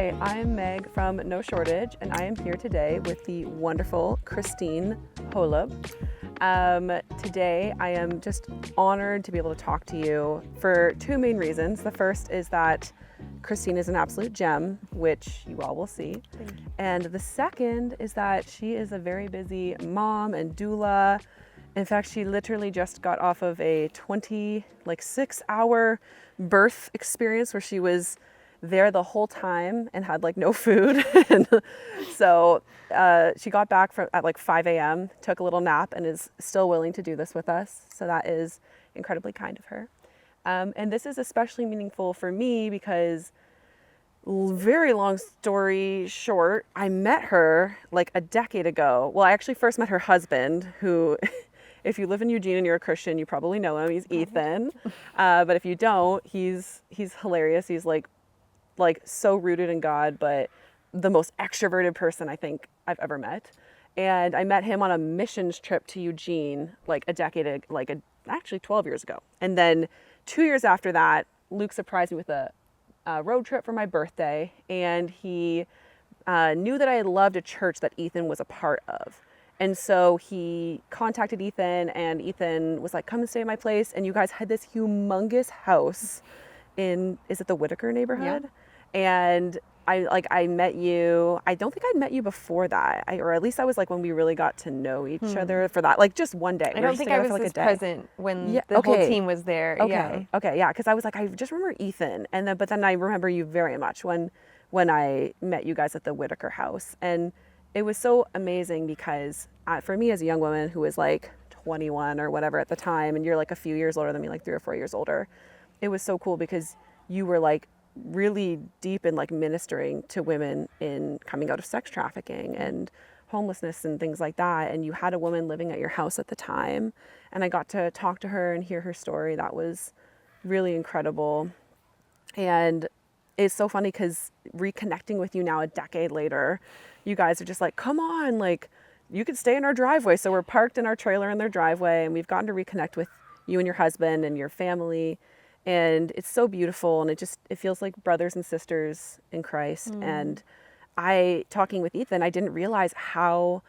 Hi, I'm Meg from No Shortage, and I am here today with the wonderful Christine Holub. Today, I am just honored to be able to talk to you for two main reasons. The first is that Christine is an absolute gem, which you all will see. Thank you. And the second is that she is a very busy mom and doula. In fact, she literally just got off of a 6-hour birth experience where she was there the whole time and had no food. And so she got back at 5 a.m., took a little nap, and is still willing to do this with us. So that is incredibly kind of her. And this is especially meaningful for me because, very long story short, I met her a decade ago. Well, I actually first met her husband, who if you live in Eugene and you're a Christian, you probably know him. He's Ethan. But if you don't, he's hilarious. He's so rooted in God, but the most extroverted person I think I've ever met. And I met him on a missions trip to Eugene actually 12 years ago. And then 2 years after that, Luke surprised me with a road trip for my birthday, and he knew that I had loved a church that Ethan was a part of. And so he contacted Ethan, and Ethan was like, come and stay at my place. And you guys had this humongous house is it the Whitaker neighborhood? Yeah. And I met you. I don't think I'd met you before that, or at least that was when we really got to know each other for that, just one day. I don't think I was as present when the whole team was there. Okay, yeah, because I was I just remember Ethan, but then I remember you very much when I met you guys at the Whitaker house, and it was so amazing because for me as a young woman who was 21 or whatever at the time, and you're a few years older than me, 3 or 4 years older, it was so cool because you were really deep in ministering to women in coming out of sex trafficking and homelessness and things like that. And you had a woman living at your house at the time, and I got to talk to her and hear her story. That was really incredible. And it's so funny because reconnecting with you now a decade later, you guys are just come on, you could stay in our driveway. So we're parked in our trailer in their driveway, and we've gotten to reconnect with you and your husband and your family. And it's so beautiful, and it feels like brothers and sisters in Christ. And talking with Ethan, I didn't realize how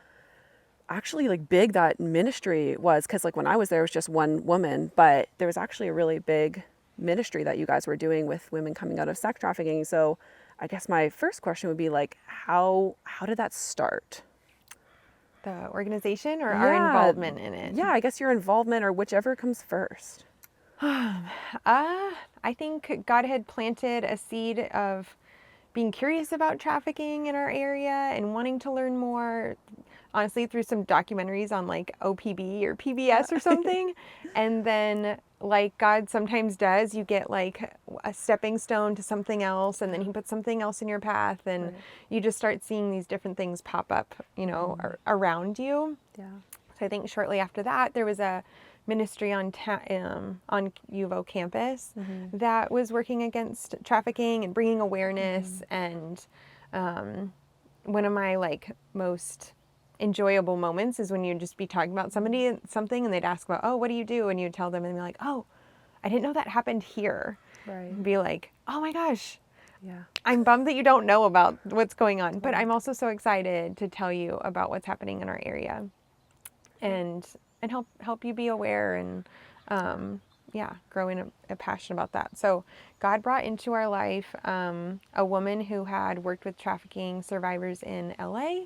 actually big that ministry was, because when I was there, it was just one woman, but there was actually a really big ministry that you guys were doing with women coming out of sex trafficking. So I guess my first question would be how did that start? The organization or our involvement in it? Yeah, I guess your involvement, or whichever comes first. I think God had planted a seed of being curious about trafficking in our area and wanting to learn more, honestly, through some documentaries on OPB or PBS or something. And then God sometimes does, you get a stepping stone to something else, and then he puts something else in your path, and you just start seeing these different things pop up, around you. Yeah. So I think shortly after that, there was a ministry on U of O campus that was working against trafficking and bringing awareness. And one of my most enjoyable moments is when you'd just be talking about something and they'd ask about, oh, what do you do? And you'd tell them, and they're like, oh, I didn't know that happened here. Right. And be like, oh my gosh, yeah, I'm bummed that you don't know about what's going on, but I'm also so excited to tell you about what's happening in our area, and help you be aware and grow in a passion about that. So God brought into our life a woman who had worked with trafficking survivors in LA,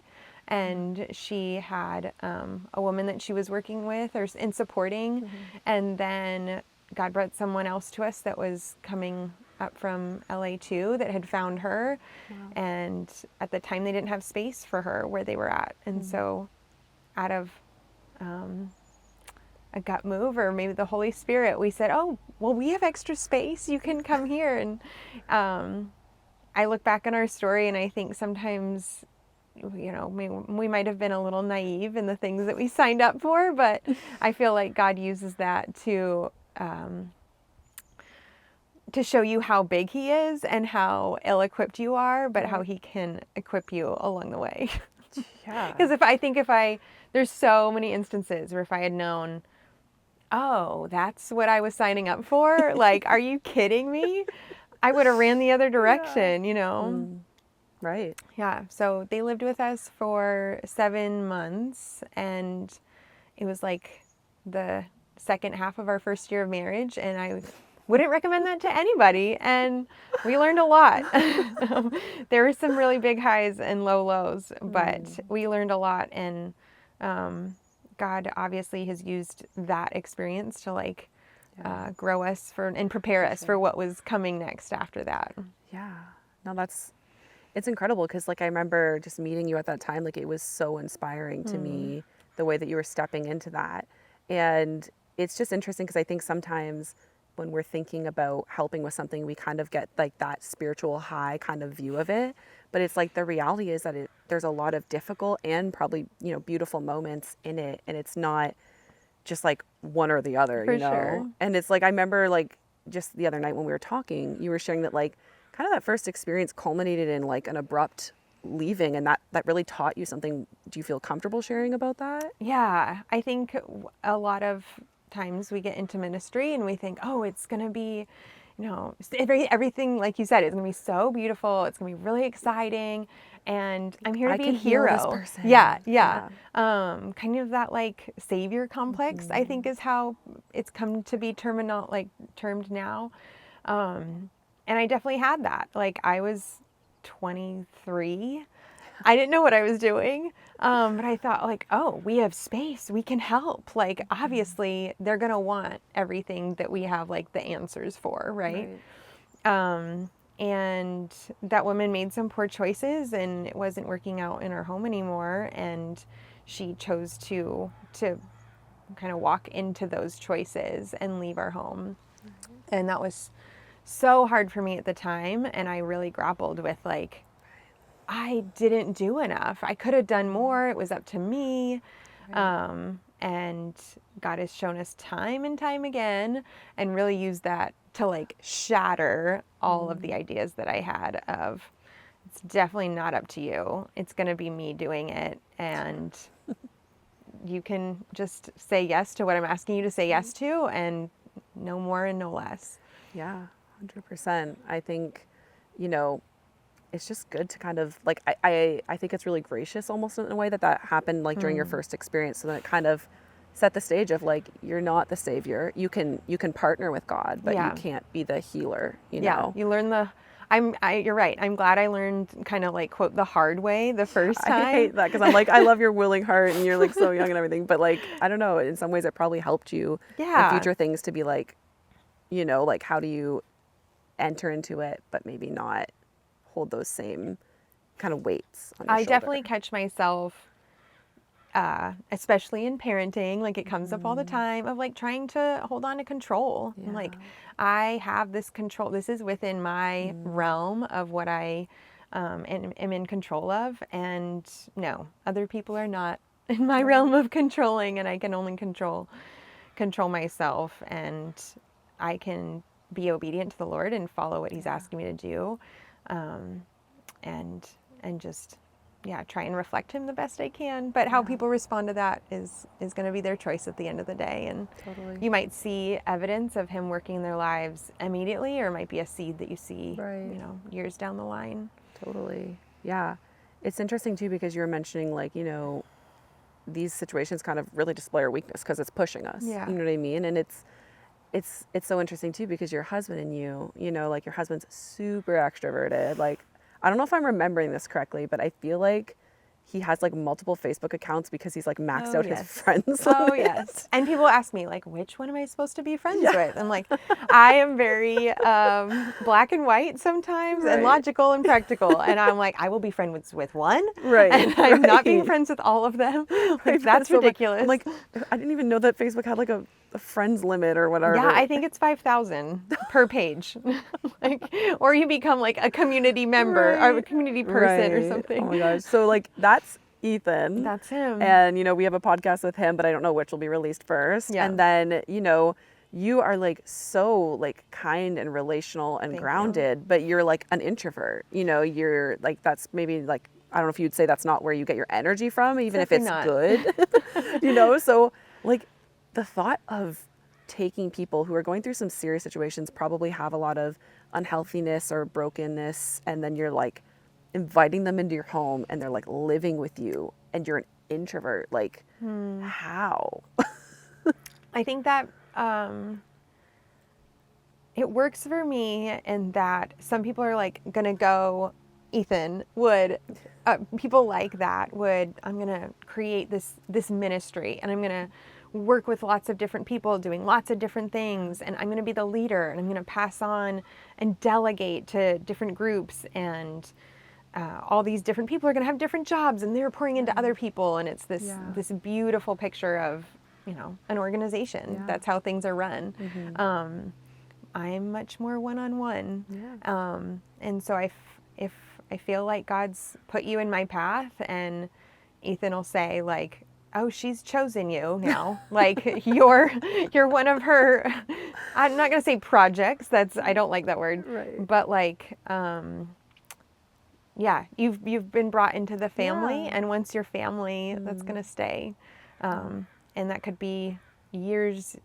and she had a woman that she was working with and supporting, and then God brought someone else to us that was coming up from LA too, that had found her. Wow. And at the time they didn't have space for her where they were at, and so out of a gut move, or maybe the Holy Spirit, we said, oh, well, we have extra space, you can come here. And I look back on our story, and I think sometimes, we might have been a little naive in the things that we signed up for, but I feel like God uses that to show you how big he is and how ill-equipped you are, but how he can equip you along the way. Yeah. Because there's so many instances where if I had known, oh, that's what I was signing up for, are you kidding me? I would have ran the other direction, Right. Yeah. So they lived with us for 7 months, and it was like the second half of our first year of marriage, and I wouldn't recommend that to anybody. And we learned a lot. There were some really big highs and low lows, but we learned a lot. And God obviously has used that experience to like grow us and prepare us for what was coming next after that. Yeah. No, it's incredible because like I remember just meeting you at that time, like it was so inspiring to me the way that you were stepping into that. And it's just interesting because I think sometimes when we're thinking about helping with something, we kind of get like that spiritual high kind of view of it. But it's like the reality is that there's a lot of difficult and probably, beautiful moments in it. And it's not just like one or the other, For sure. And it's like, I remember like just the other night when we were talking, you were sharing that like kind of that first experience culminated in like an abrupt leaving, and that really taught you something. Do you feel comfortable sharing about that? Yeah, I think a lot of times we get into ministry and we think, oh, it's going to be, everything, like you said, it's going to be so beautiful. It's going to be really exciting. And I'm here to be a hero. This person. Yeah. Kind of that like savior complex, I think is how it's come to be termed now. And I definitely had that. Like I was 23. I didn't know what I was doing. But I thought like, oh, we have space. We can help. Like, obviously they're going to want everything that we have like the answers for. Right. And that woman made some poor choices and it wasn't working out in our home anymore. And she chose to kind of walk into those choices and leave our home. And that was so hard for me at the time. And I really grappled with like, I didn't do enough. I could have done more. It was up to me. And God has shown us time and time again and really used that to like shatter all of the ideas that I had of it's definitely not up to you. It's going to be me doing it. And you can just say yes to what I'm asking you to say yes to and no more and no less. Yeah, 100%. I think, it's just good to kind of like, I think it's really gracious almost in a way that happened like during your first experience. So then it kind of set the stage of like, you're not the savior. You can partner with God, but you can't be the healer, Yeah, you learn you're right. I'm glad I learned kind of like quote the hard way the first time. I hate that because I'm like, I love your willing heart and you're like so young and everything. But like, I don't know, in some ways it probably helped you in future things to be like, like how do you enter into it, but maybe not hold those same kind of weights on your shoulder. Definitely catch myself, especially in parenting, like it comes up all the time of like trying to hold on to control. I'm like, I have this control. This is within my realm of what I am in control of. And no, other people are not in my realm of controlling, and I can only control myself, and I can be obedient to the Lord and follow what He's asking me to do. And just, try and reflect Him the best I can. But how people respond to that is going to be their choice at the end of the day. And you might see evidence of Him working in their lives immediately, or it might be a seed that you see, years down the line. Totally. Yeah. It's interesting too, because you were mentioning like, these situations kind of really display our weakness because it's pushing us. Yeah. You know what I mean? And it's so interesting too, because your husband and you, like your husband's super extroverted. Like, I don't know if I'm remembering this correctly, but I feel like he has like multiple Facebook accounts because he's like maxed out his friends. Oh, yes. And people ask me like, which one am I supposed to be friends with? I'm like, I am very black and white sometimes and logical and practical. And I'm like, I will be friends with one. Right. And I'm not being friends with all of them. Like, that's ridiculous. I'm like, I didn't even know that Facebook had like a friends limit or whatever. Yeah, I think it's 5,000 per page. Or you become like a community member or a community person or something. Oh my gosh. So like that's Ethan. That's him. And we have a podcast with him, but I don't know which will be released first. Yeah. And then, you are like so like kind and relational and grounded, but you're like an introvert. You're like, that's maybe like, I don't know if you'd say that's not where you get your energy from, even if it's good. So like the thought of taking people who are going through some serious situations, probably have a lot of unhealthiness or brokenness, and then you're like inviting them into your home and they're like living with you and you're an introvert. Like, how? I think that it works for me in that some people are like gonna go, Ethan would, people like that would, I'm gonna create this ministry and I'm gonna work with lots of different people doing lots of different things and I'm gonna be the leader and I'm gonna pass on and delegate to different groups and all these different people are gonna have different jobs and they're pouring into other people and it's this beautiful picture of, you know, an organization. Yeah. That's how things are run. I'm much more one-on-one. Yeah. And so if I feel like God's put you in my path and Ethan will say like, oh, she's chosen you now. Like you're one of her, I'm not going to say projects. I don't like that word, Right. but like, yeah, you've been brought into the family and once you're family, that's going to stay. And that could be years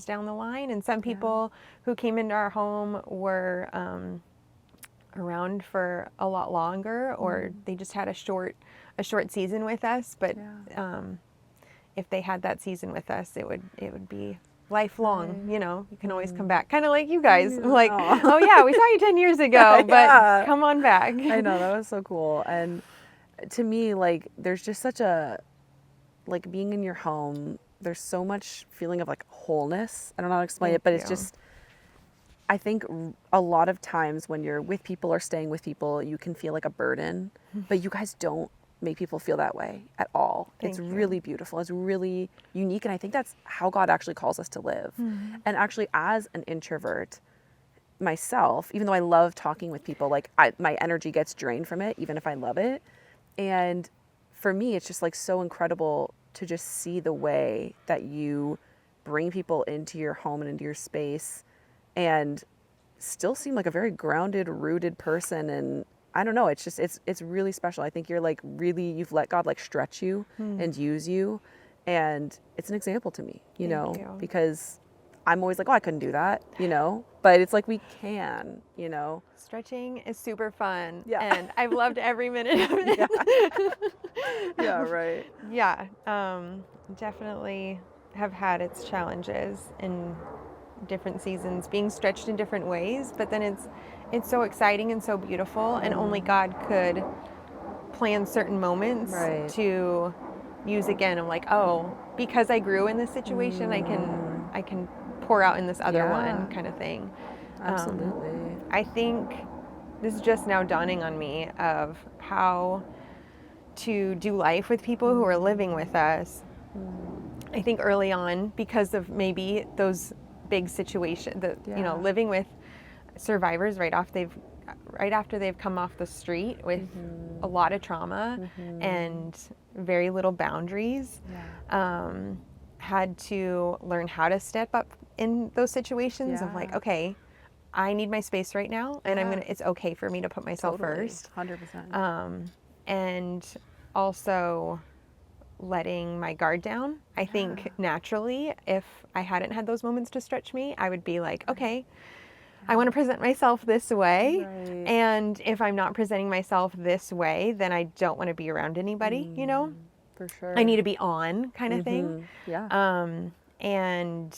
down the line. And some people who came into our home were around for a lot longer, or they just had a short season with us. But if they had that season with us, it would be lifelong. You know, you can always come back. Kind of like you guys. Like, oh yeah, we saw you 10 years ago, but come on back. I know, that was so cool. And to me, like, there's just such a, like, being in your home, there's so much feeling of like wholeness. I don't know how to explain it, but it's just, I think a lot of times when you're with people or staying with people, you can feel like a burden, but you guys don't make people feel that way at all. It's really beautiful. It's really unique. And I think that's how God actually calls us to live. And actually, as an introvert myself, even though I love talking with people, like my energy gets drained from it, even if I love it. And for me, it's just like so incredible to just see the way that you bring people into your home and into your space and still seem like a very grounded, rooted person. And I don't know, it's just, it's really special. I think you're like really, you've let God like stretch you and use you. And it's an example to me, you know, because I'm always like, oh, I couldn't do that, you know, but it's like we can, you know. Stretching is super fun. Yeah. And I've loved every minute of it. Yeah, right. Yeah. Definitely have had its challenges in different seasons, being stretched in different ways, but then it's so exciting and so beautiful, and only God could plan certain moments to use again. I'm like, oh, because I grew in this situation, I can pour out in this other one, kind of thing. Absolutely. I think this is just now dawning on me of how to do life with people who are living with us. I think early on, because of maybe those big situations, you know, living with survivors right after they've come off the street with a lot of trauma and very little boundaries, had to learn how to step up in those situations of like, okay, I need my space right now, and it's okay for me to put myself first. 100%. And also letting my guard down. I think naturally, if I hadn't had those moments to stretch me, I would be like, okay, I want to present myself this way. And if I'm not presenting myself this way, then I don't want to be around anybody, you know? For sure. I need to be on, kind of thing. Yeah. And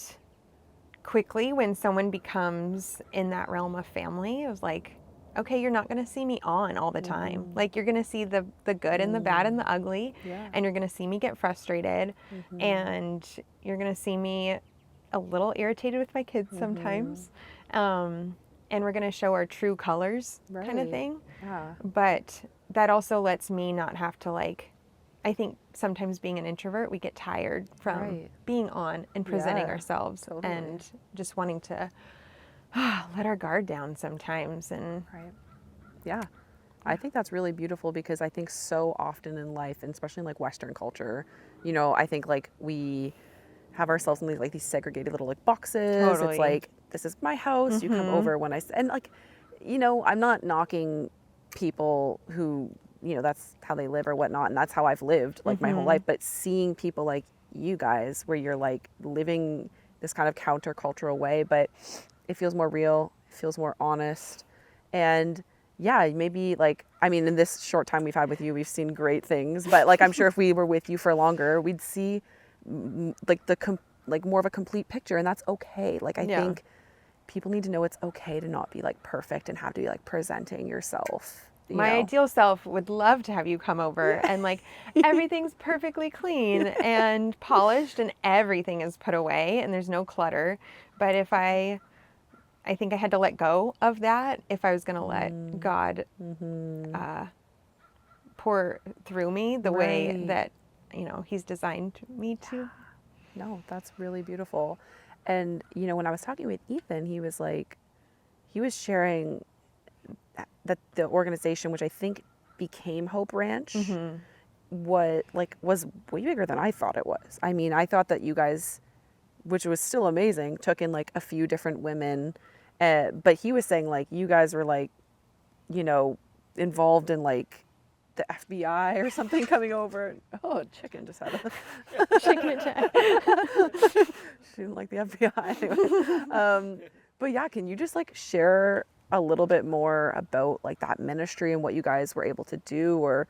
quickly, when someone becomes in that realm of family, it was like, okay, you're not going to see me on all the time. Like, you're going to see the good and the bad and the ugly. And you're going to see me get frustrated. And you're going to see me a little irritated with my kids sometimes. And we're going to show our true colors, kind of thing. But that also lets me not have to, like, I think sometimes being an introvert, we get tired from being on and presenting ourselves and just wanting to let our guard down sometimes. And yeah, I think that's really beautiful, because I think so often in life, and especially in like Western culture, you know, I think like we have ourselves in these segregated little like boxes. It's like, this is my house, you come over when and like, you know, I'm not knocking people who, you know, that's how they live or whatnot, and that's how I've lived like my whole life, but seeing people like you guys where you're like living this kind of countercultural way, but it feels more real, it feels more honest. And yeah, maybe like, I mean, in this short time we've had with you, we've seen great things, but like, I'm sure if we were with you for longer, we'd see like like more of a complete picture, and that's okay. Like, I Yeah. think people need to know it's okay to not be like perfect and have to be like presenting yourself, you My know? ideal self would love to have you come over and like everything's perfectly clean and polished and everything is put away and there's no clutter. But if I think I had to let go of that if I was going to let God uh, pour through me the way Right. that, he's designed me to. No, that's really beautiful. And, you know, when I was talking with Ethan, he was like, he was sharing that the organization, which I think became Hope Ranch, Mm-hmm. what like was way bigger than I thought it was. I mean, I thought that you guys, which was still amazing, took in like a few different women, but he was saying like you guys were like, you know, involved in like the FBI or something coming over. Oh, a chicken just had a Chicken attack. she didn't like the FBI. Anyway. But yeah, can you just like share a little bit more about like that ministry and what you guys were able to do, or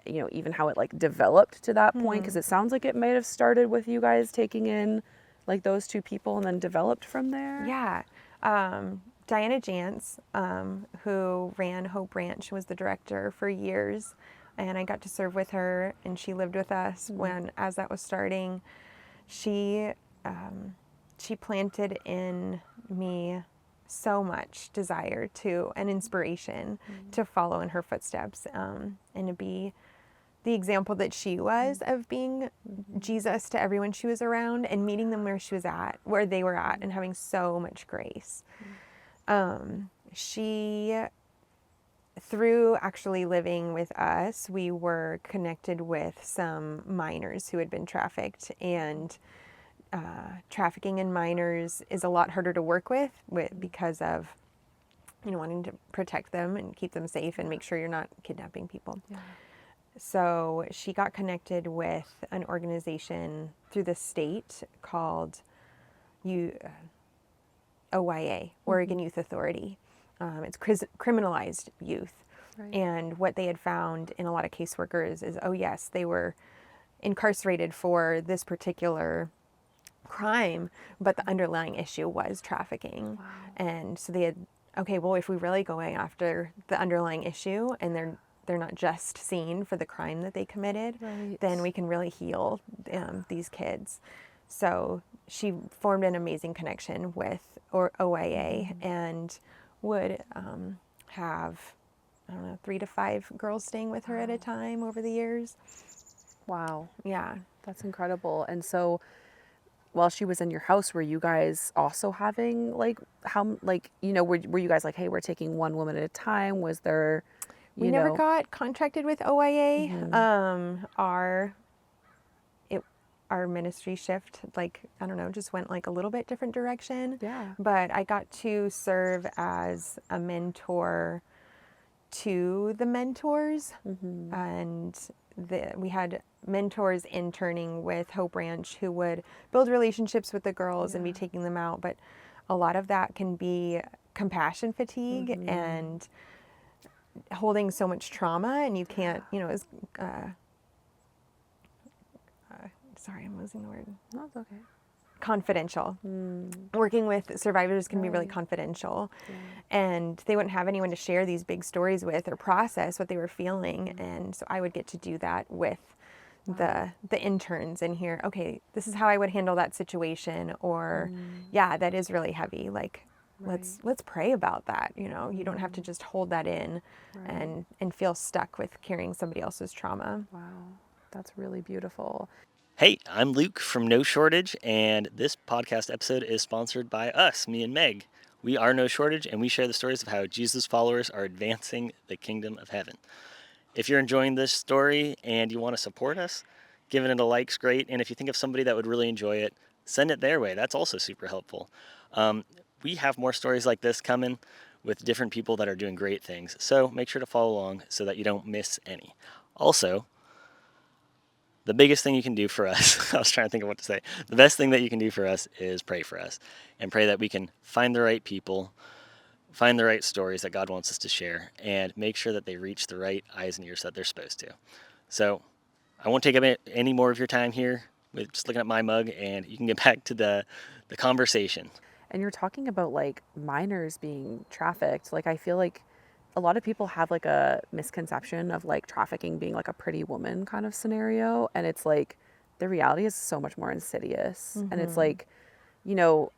you know, even how it like developed to that point? Because it sounds like it might have started with you guys taking in like those two people and then developed from there. Yeah. Diana Jantz, who ran Hope Ranch, was the director for years. And I got to serve with her, and she lived with us as that was starting. She, she planted in me so much desire to and inspiration to follow in her footsteps, and to be the example that she was of being Jesus to everyone she was around and meeting them where they were at, and having so much grace. She, through actually living with us, we were connected with some minors who had been trafficked, and trafficking in minors is a lot harder to work with because of wanting to protect them and keep them safe and make sure you're not kidnapping people. Yeah. So she got connected with an organization through the state called OYA, Oregon Youth Authority. It's criminalized youth. Right. And what they had found in a lot of caseworkers is, oh yes, they were incarcerated for this particular crime, but the underlying issue was trafficking. Wow. And so they had, okay, well, if we really going after the underlying issue and they're not just seen for the crime that they committed, Right. then we can really heal these kids. So she formed an amazing connection with OIA and would have, I don't know, 3 to 5 girls staying with her at a time over the years. Wow. Yeah. That's incredible. And so while she was in your house, were you guys also having like were you guys like, hey, we're taking one woman at a time? Was there We never got contracted with OIA. Our ministry shift, like, I don't know, just went like a little bit different direction. Yeah. But I got to serve as a mentor to the mentors. And we had mentors interning with Hope Ranch who would build relationships with the girls and be taking them out. But a lot of that can be compassion fatigue and holding so much trauma, and you can't, sorry, I'm losing the word. No, it's okay. Confidential. Working with survivors can be really confidential, and they wouldn't have anyone to share these big stories with or process what they were feeling. And so I would get to do that with the interns and hear, okay, this is how I would handle that situation, or yeah, that is really heavy. Like, let's pray about that. You don't have to just hold that in and feel stuck with carrying somebody else's trauma. Wow. That's really beautiful. Hey, I'm Luke from No Shortage, and this podcast episode is sponsored by us, me and Meg. We are No Shortage, and we share the stories of how Jesus followers are advancing the kingdom of heaven. If you're enjoying this story and you want to support us, giving it a like's great, and if you think of somebody that would really enjoy it, send it their way. That's also super helpful. We have more stories like this coming with different people that are doing great things, so make sure to follow along so that you don't miss any. Also, the biggest thing you can do for us, I was trying to think of what to say. The best thing that you can do for us is pray for us and pray that we can find the right people find the right stories that God wants us to share, and make sure that they reach the right eyes and ears that they're supposed to. So I won't take any more of your time here with just looking at my mug, and you can get back to the conversation. And you're talking about like minors being trafficked. Like I feel like a lot of people have like a misconception of like trafficking being like a pretty woman kind of scenario, and it's like the reality is so much more insidious. And it's like, you know,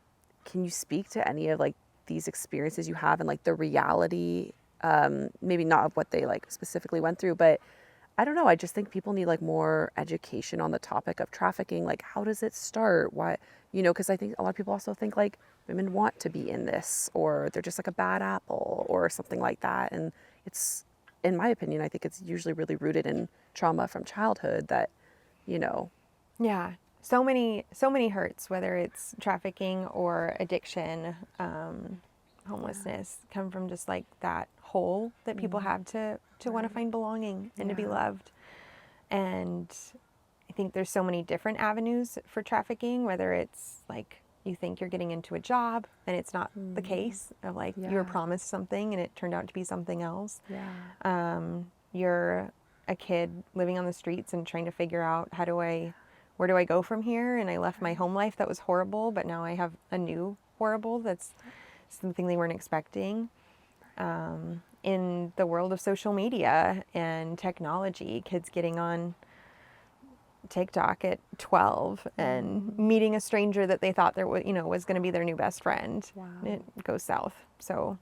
can you speak to any of like these experiences you have and like the reality, maybe not of what they like specifically went through, but I don't know. I just think people need like more education on the topic of trafficking. Like, how does it start? Why, you know, because I think a lot of people also think like women want to be in this, or they're just like a bad apple or something like that. And it's, in my opinion, I think it's usually really rooted in trauma from childhood that, you know. Yeah. So many hurts, whether it's trafficking or addiction, homelessness, come from just like that hole that people have to want to find belonging and to be loved. And I think there's so many different avenues for trafficking, whether it's like you think you're getting into a job and it's not the case, of like you were promised something and it turned out to be something else. You're a kid living on the streets and trying to figure out where do I go from here? And I left my home life that was horrible, but now I have a new horrible that's something they weren't expecting. In the world of social media and technology, kids getting on TikTok at 12 and meeting a stranger that they thought was going to be their new best friend. And it goes south. So,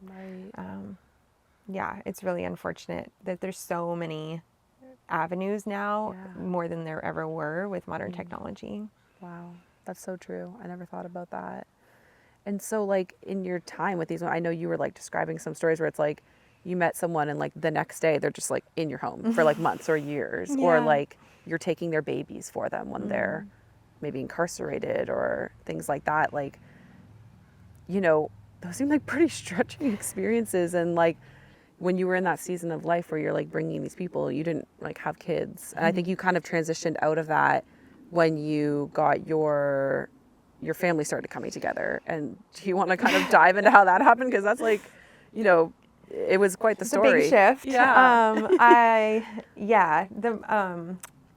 yeah, it's really unfortunate that there's so many avenues now, more than there ever were with modern technology. Wow, that's so true. I never thought about that. And so like in your time with these, I know you were like describing some stories where it's like you met someone and like the next day they're just like in your home for like months or years, or like you're taking their babies for them when they're maybe incarcerated or things like that. Like, you know, those seem like pretty stretching experiences. And like when you were in that season of life where you're like bringing these people, you didn't like have kids. And I think you kind of transitioned out of that when you got your family started coming together. And do you want to kind of dive into how that happened? Because that's like, you know, it was quite the story. It's a big shift. Yeah.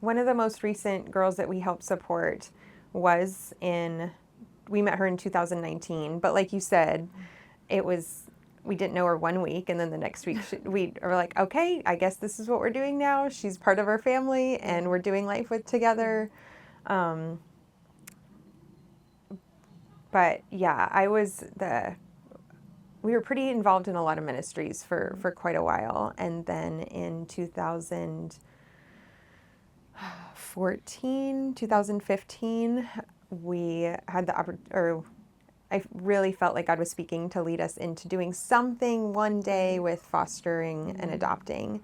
One of the most recent girls that we helped support we met her in 2019, but like you said, we didn't know her 1 week, and then the next week we were like, okay, I guess this is what we're doing now. She's part of our family and we're doing life together. But yeah, we were pretty involved in a lot of ministries for quite a while. And then in 2015, we had I really felt like God was speaking to lead us into doing something one day with fostering and adopting.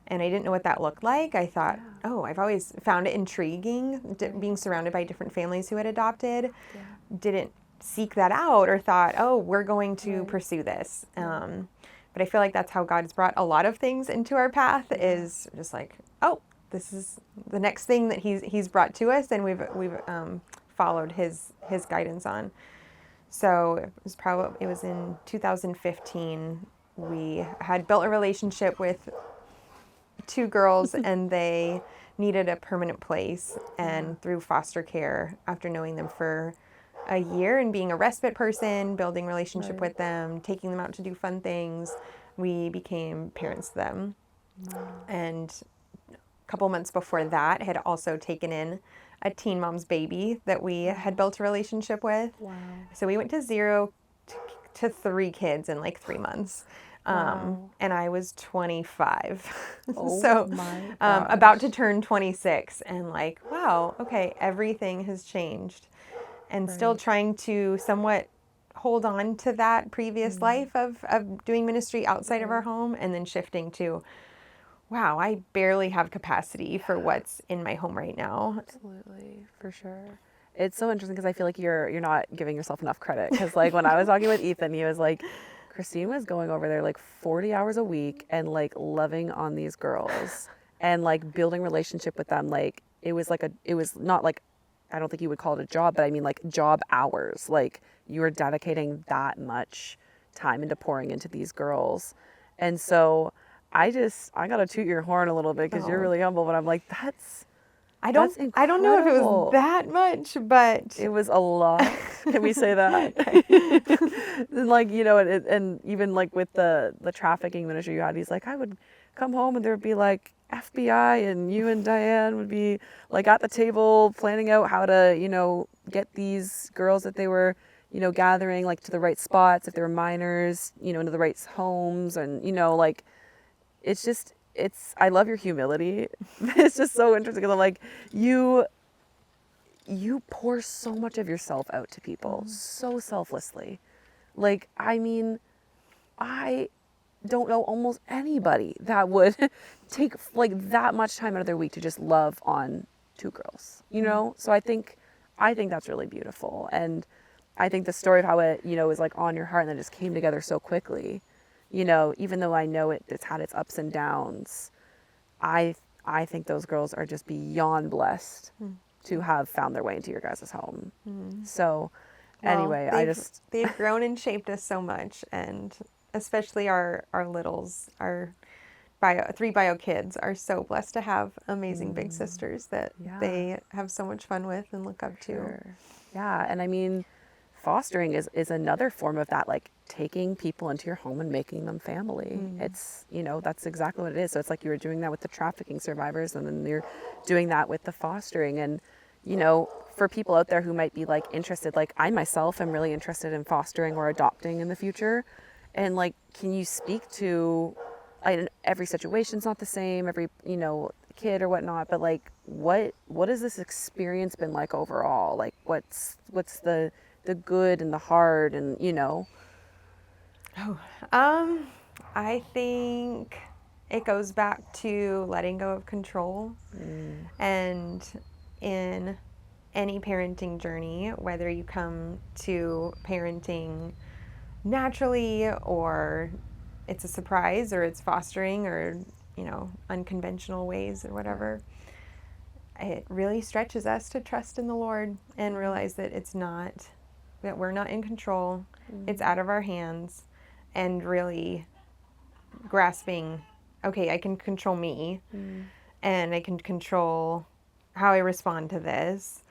And I didn't know what that looked like. I thought, I've always found it intriguing being surrounded by different families who had adopted. Didn't seek that out or thought, we're going to pursue this. But I feel like that's how God's brought a lot of things into our path, is just like, this is the next thing that he's brought to us, and we've followed his guidance on. So it was in 2015, we had built a relationship with 2 girls and they needed a permanent place. And through foster care, after knowing them for a year and being a respite person, building relationship with them, taking them out to do fun things, we became parents to them. And a couple months before that, had also taken in a teen mom's baby that we had built a relationship with. So we went to 0 to 3 kids in like 3 months. And I was 25. So about to turn 26, and like, wow, okay, everything has changed. And still trying to somewhat hold on to that previous life of doing ministry outside of our home, and then shifting to, wow, I barely have capacity for what's in my home right now. Absolutely, for sure. It's so interesting because I feel like you're not giving yourself enough credit. Because like when I was talking with Ethan, he was like, Christine was going over there like 40 hours a week and like loving on these girls and like building relationship with them. Like it was not like, I don't think you would call it a job, but I mean like job hours. Like you were dedicating that much time into pouring into these girls. And so I got to toot your horn a little bit because you're Oh. really humble, but I'm like, that's I don't know if it incredible. was that much, but It was a lot. Can we say that? And like, and even like with the trafficking ministry you had, he's like, I would come home and there'd be like FBI and you and Diane would be like at the table planning out how to, get these girls that they were, gathering like to the right spots if they were minors, into the right homes. And, like, I love your humility. It's just so interesting because I'm like, you pour so much of yourself out to people so selflessly. Like, I mean, I don't know almost anybody that would take like that much time out of their week to just love on two girls, So I think that's really beautiful. And I think the story of how it, was like on your heart and then just came together so quickly, even though I know it's had its ups and downs, I think those girls are just beyond blessed to have found their way into your guys' home. So anyway, they've grown and shaped us so much, and especially our littles, our 3 bio kids are so blessed to have amazing big sisters that they have so much fun with and look up to. Sure. Yeah, and I mean, fostering is another form of that, like taking people into your home and making them family. It's, that's exactly what it is. So it's like you were doing that with the trafficking survivors, and then you're doing that with the fostering. And, for people out there who might be like interested, like I myself am really interested in fostering or adopting in the future. And like, can you speak to, every situation's not the same, every, kid or whatnot, but like, what has this experience been like overall? Like, what's the good and the hard and, I think it goes back to letting go of control. And in any parenting journey, whether you come to parenting naturally or it's a surprise or it's fostering or, unconventional ways or whatever, it really stretches us to trust in the Lord and realize that that we're not in control. It's out of our hands, and really grasping, okay, I can control me and I can control how I respond to this.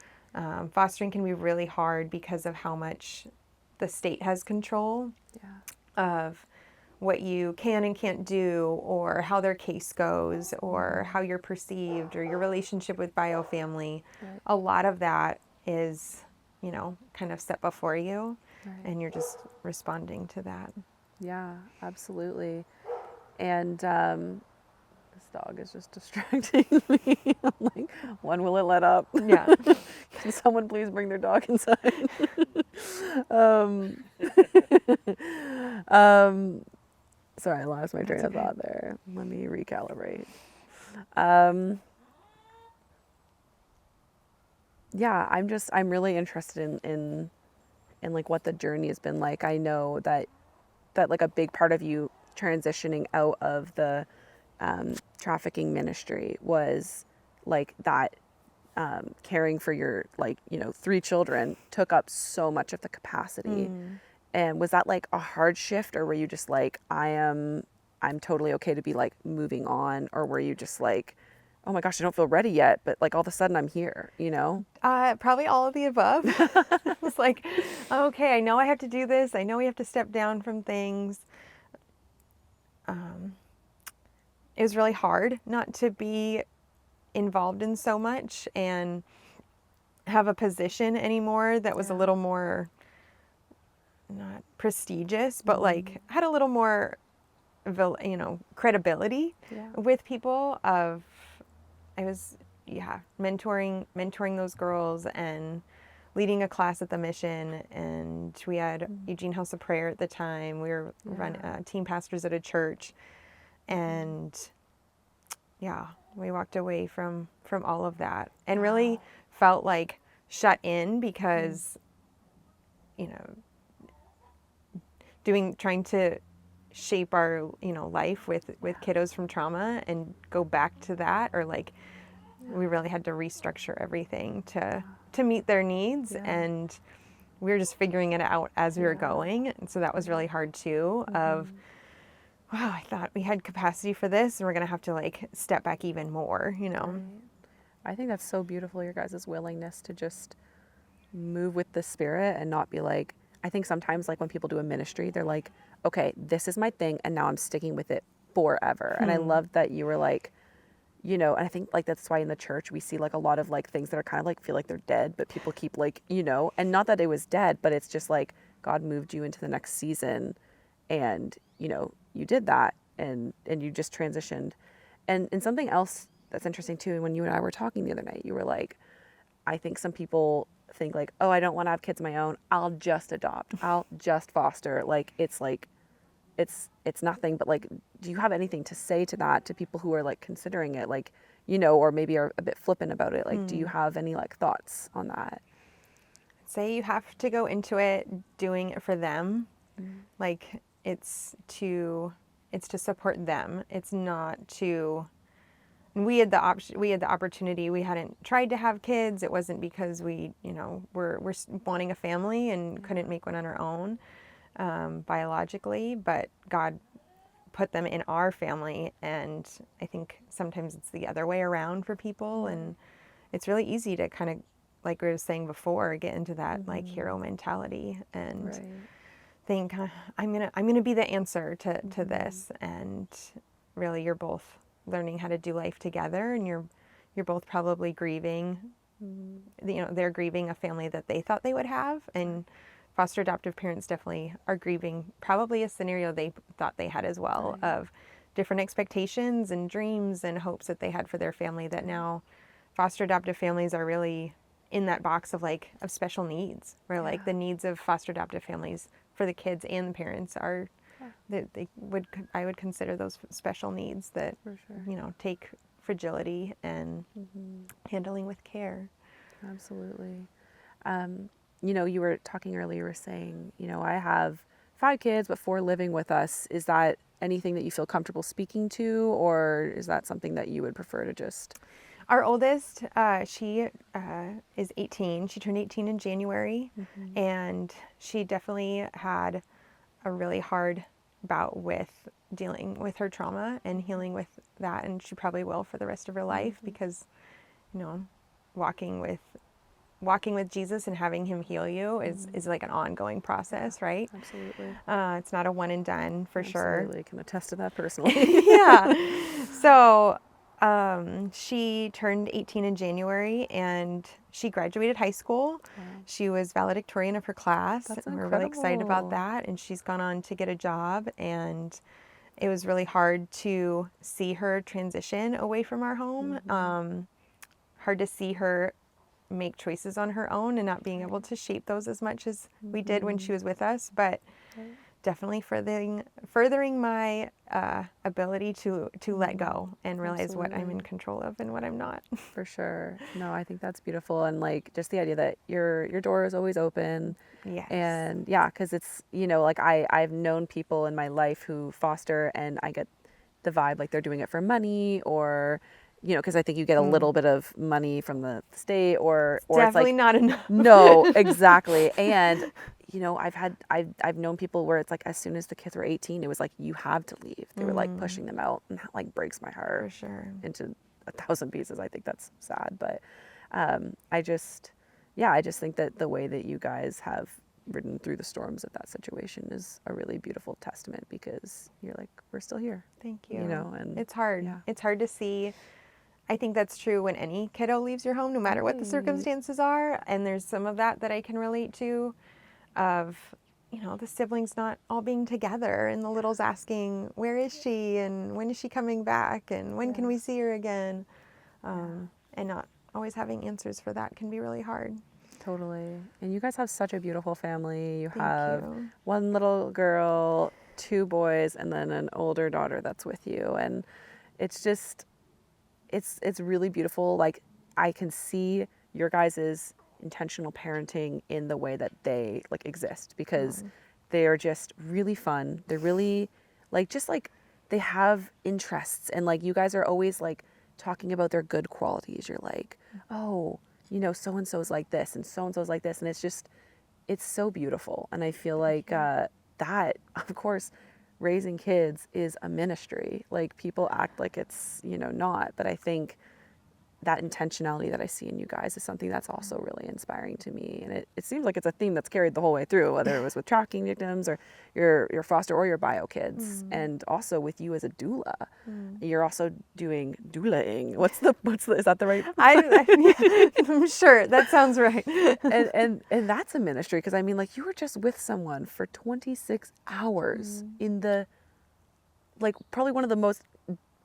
Fostering can be really hard because of how much the state has control of what you can and can't do, or how their case goes, or how you're perceived, or your relationship with bio family. Right. A lot of that is, kind of set before you, and you're just responding to that. Yeah, absolutely. And this dog is just distracting me. I'm like, when will it let up? Yeah. Can someone please bring their dog inside? Sorry, I lost my train of thought there. Let me recalibrate. Yeah, I'm really interested in like what the journey has been like. I know that like a big part of you transitioning out of the trafficking ministry was like that caring for your 3 children took up so much of the capacity. And was that like a hard shift, or were you just like, I'm totally okay to be like moving on, or were you just like, oh my gosh, I don't feel ready yet, but like all of a sudden I'm here, Probably all of the above. It was like, okay, I know I have to do this. I know we have to step down from things. It was really hard not to be involved in so much and have a position anymore that was a little more, not prestigious, but like had a little more, credibility with people. I was mentoring those girls and leading a class at the mission, and we had Eugene House of Prayer at the time. We were team pastors at a church, and we walked away from all of that and really felt like shut in because trying to shape our life with kiddos from trauma and go back to that, or like we really had to restructure everything to meet their needs. And we were just figuring it out as we were going. And so that was really hard too, of, wow, I thought we had capacity for this and we're going to have to like step back even more, you know? Right. I think that's so beautiful, your guys' willingness to just move with the spirit and not be like, I think sometimes like when people do a ministry, they're like, okay, this is my thing and now I'm sticking with it forever. And I love that you were like, you know, and I think like that's why in the church we see like a lot of like things that are kind of like feel like they're dead, but people keep like, you know, and not that it was dead, but it's just like God moved you into the next season and, you know, you did that and you just transitioned. And something else that's interesting too, when you and I were talking the other night, you were like, I think some people think like, oh, I don't want to have kids of my own. I'll just adopt. I'll just foster. Like, it's nothing, but like, do you have anything to say to that, to people who are like considering it, like, you know, or maybe are a bit flippant about it? Like, do you have any like thoughts on that? Say you have to go into it doing it for them. Like it's to support them. It's not to, and we had the opportunity. We hadn't tried to have kids. It wasn't because we, you know, we're wanting a family and couldn't make one on our own, biologically, but God put them in our family. And I think sometimes it's the other way around for people. And it's really easy to kind of, like we were saying before, get into that like hero mentality and think I'm gonna be the answer to this. And really, you're both learning how to do life together, and you're both probably grieving. You know, they're grieving a family that they thought they would have, and foster adoptive parents definitely are grieving probably a scenario they thought they had as well, of different expectations and dreams and hopes that they had for their family, that now foster adoptive families are really in that box of like of special needs, where like the needs of foster adoptive families for the kids and the parents are I would consider those special needs that you know take fragility and handling with care. Absolutely. You know, you were talking earlier, you were saying, you know, I have 5 kids, but 4 living with us. Is that anything that you feel comfortable speaking to, or is that something that you would prefer to just? Our oldest, she is 18. She turned 18 in January, and she definitely had a really hard bout with dealing with her trauma and healing with that, and she probably will for the rest of her life, because, you know, walking with Jesus and having him heal you is like an ongoing process, right? Absolutely. It's not a one and done for sure. Absolutely, can attest to that personally. Yeah. So she turned 18 in January, and she graduated high school. Wow. She was valedictorian of her class. That's and we're really excited about incredible. that. And she's gone on to get a job, and it was really hard to see her transition away from our home. Hard to see her make choices on her own and not being able to shape those as much as we did when she was with us, but definitely furthering my ability to let go and realize what I'm in control of and what I'm not. For sure. No, I think that's beautiful. And like just the idea that your door is always open. Yes. And yeah, because it's, you know, like I've known people in my life who foster, and I get the vibe like they're doing it for money, or, you know, because I think you get a little bit of money from the state, or Definitely it's like, not enough. No, exactly. And you know, I've known people where it's like as soon as the kids were 18, it was like you have to leave. They were like pushing them out, and that like breaks my heart For sure. into 1,000 pieces. I think that's sad, but I just think that the way that you guys have ridden through the storms of that situation is a really beautiful testament, because you're like, we're still here. Thank you. You know, and it's hard. Yeah. It's hard to see. I think that's true when any kiddo leaves your home, no matter what the circumstances are. And there's some of that I can relate to, of, you know, the siblings not all being together, and the littles asking, where is she? And when is she coming back? And when can we see her again? And not always having answers for that can be really hard. Totally. And you guys have such a beautiful family. You Thank have you. 1 little girl, 2 boys, and then an older daughter that's with you. And it's just, it's really beautiful. Like I can see your guys's intentional parenting in the way that they like exist, because they are just really fun. They're really like, just like they have interests, and like you guys are always like talking about their good qualities. You're like, oh, you know, so-and-so's like this and so-and-so's like this. And it's just, it's so beautiful. And I feel like that, of course, raising kids is a ministry. Like people act like it's, not. But I think that intentionality that I see in you guys is something that's also really inspiring to me. And it seems like it's a theme that's carried the whole way through, whether it was with trafficking victims or your foster or your bio kids. And also with you as a doula. You're also doing doulaing. Is that the right? I'm sure that sounds right. and that's a ministry. Cause I mean, like you were just with someone for 26 hours in the, like probably one of the most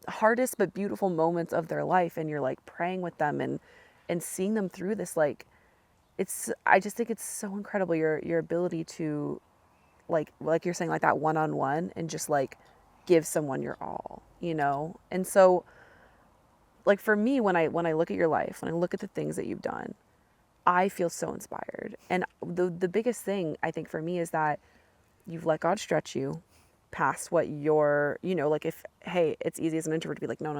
hardest but beautiful moments of their life, and you're like praying with them and seeing them through this. Like I just think it's so incredible your ability to like you're saying, like that one-on-one, and just like give someone your all, and so like for me, when I look at your life, when I look at the things that you've done, I feel so inspired. And the biggest thing I think for me is that you've let God stretch you past what you're, like if, hey, it's easy as an introvert to be like, no.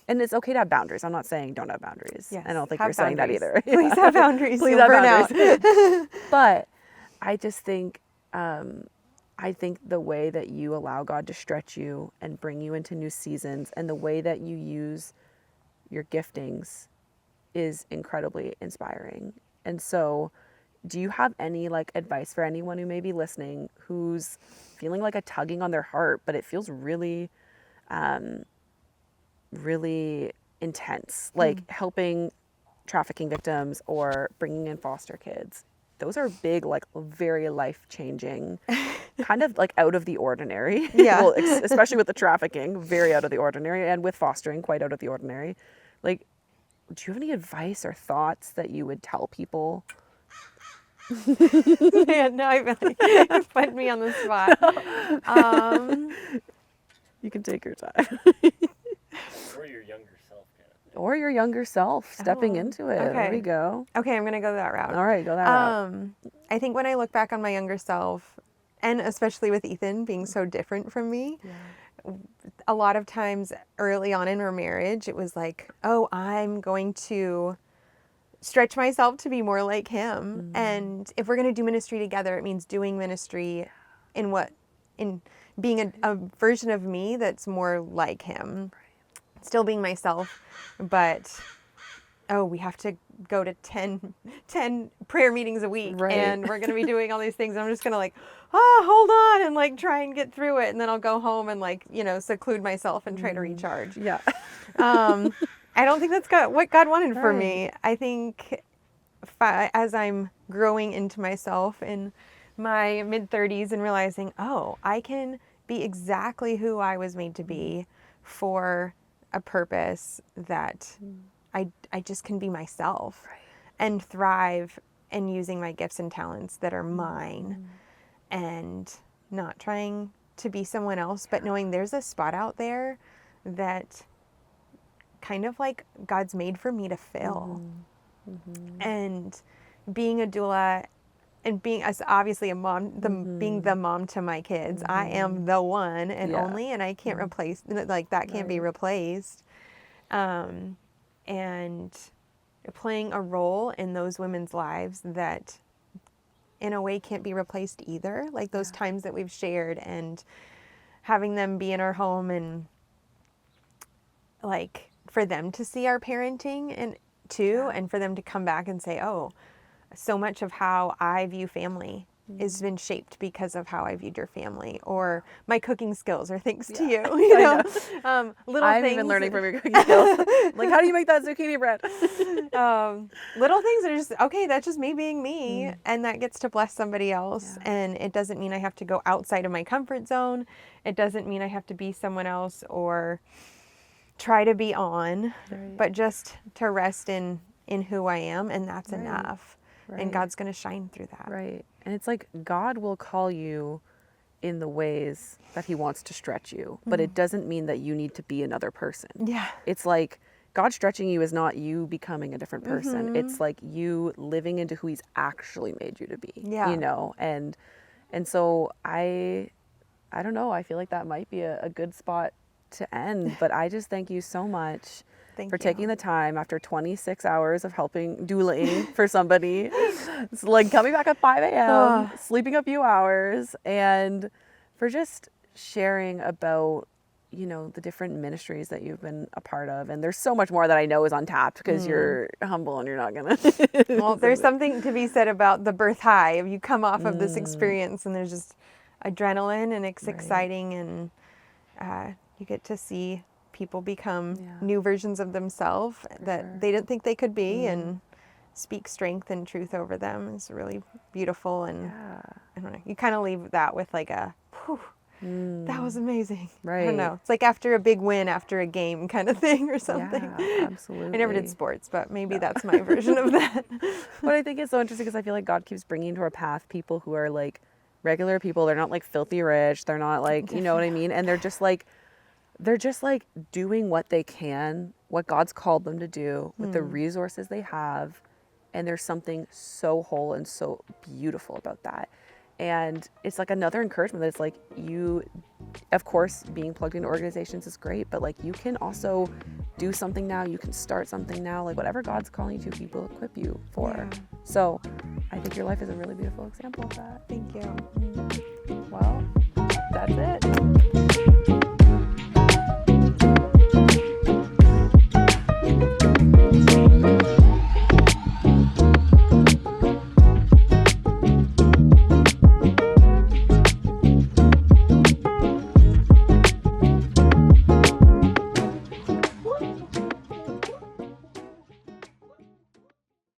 And it's okay to have boundaries. I'm not saying don't have boundaries. Yes, I don't think have you're saying that boundaries. either. Please have boundaries. Please You'll have burn boundaries. out. But I just think, I think the way that you allow God to stretch you and bring you into new seasons, and the way that you use your giftings is incredibly inspiring. And so do you have any like advice for anyone who may be listening who's feeling like a tugging on their heart, but it feels really, really intense, like helping trafficking victims or bringing in foster kids? Those are big, like very life-changing, kind of like out of the ordinary. Yeah. Well, especially with the trafficking, very out of the ordinary, and with fostering, quite out of the ordinary. Like, do you have any advice or thoughts that you would tell people? Man, now I feel like you put me on the spot. You can take your time. Or your younger self, kind of. Or your younger self stepping into it. okay. There we go. Okay, I'm gonna go that route. All right, go that route. I think when I look back on my younger self, and especially with Ethan being so different from me, a lot of times early on in our marriage, it was like, oh, I'm going to stretch myself to be more like him. And if we're going to do ministry together, it means doing ministry in being a version of me that's more like him. Still being myself, but we have to go to 10 prayer meetings a week, Right. and we're going to be doing all these things. I'm just going to like, hold on, and like try and get through it. And then I'll go home and like, seclude myself and try to recharge. Yeah. I don't think that's what God wanted for Right. me. I think as I'm growing into myself in my mid-30s and realizing, I can be exactly who I was made to be for a purpose, that I just can be myself and thrive in using my gifts and talents that are mine, and not trying to be someone else, but knowing there's a spot out there that kind of like God's made for me to fill. And being a doula and being as obviously a mom, being the mom to my kids, I am the one and only, and I can't replace, like that can't be replaced. And playing a role in those women's lives that in a way can't be replaced either. Like those times that we've shared, and having them be in our home, and like for them to see our parenting and and for them to come back and say, so much of how I view family has been shaped because of how I viewed your family, or my cooking skills are thanks to you. Little I'm things. even learning from your cooking skills. Like, how do you make that zucchini bread? Little things that are just, that's just me being me, and that gets to bless somebody else. And it doesn't mean I have to go outside of my comfort zone. It doesn't mean I have to be someone else or try to be on, but just to rest in who I am, and that's enough. And God's going to shine through that. Right. And it's like God will call you in the ways that he wants to stretch you, but it doesn't mean that you need to be another person. Yeah. It's like God stretching you is not you becoming a different person. It's like you living into who he's actually made you to be. Yeah. And so I don't know, I feel like that might be a good spot to end, but I just thank you so much Thank for you. taking the time after 26 hours of doulaing for somebody. It's like coming back at 5 a.m., sleeping a few hours, and for just sharing about, you know, the different ministries that you've been a part of. And there's so much more that I know is untapped because you're humble and you're not gonna. Well, there's something to be said about the birth high. You come off of this experience and there's just adrenaline and it's exciting, and you get to see people become new versions of themselves that they didn't think they could be, and speak strength and truth over them. It's really beautiful, and I don't know, you kind of leave that with like a, whew, that was amazing. Right. I don't know. It's like after a big win, after a game kind of thing or something. Yeah, absolutely. I never did sports, but maybe that's my version of that. But I think it's so interesting because I feel like God keeps bringing to our path people who are like regular people. They're not like filthy rich. They're not like, you know what I mean? And they're just like doing what they can, what God's called them to do with the resources they have. And there's something so whole and so beautiful about that. And it's like another encouragement that it's like you, of course, being plugged into organizations is great, but like you can also do something now. You can start something now. Like whatever God's calling you to, He will equip you for. Yeah. So I think your life is a really beautiful example of that. Thank you. Well, that's it.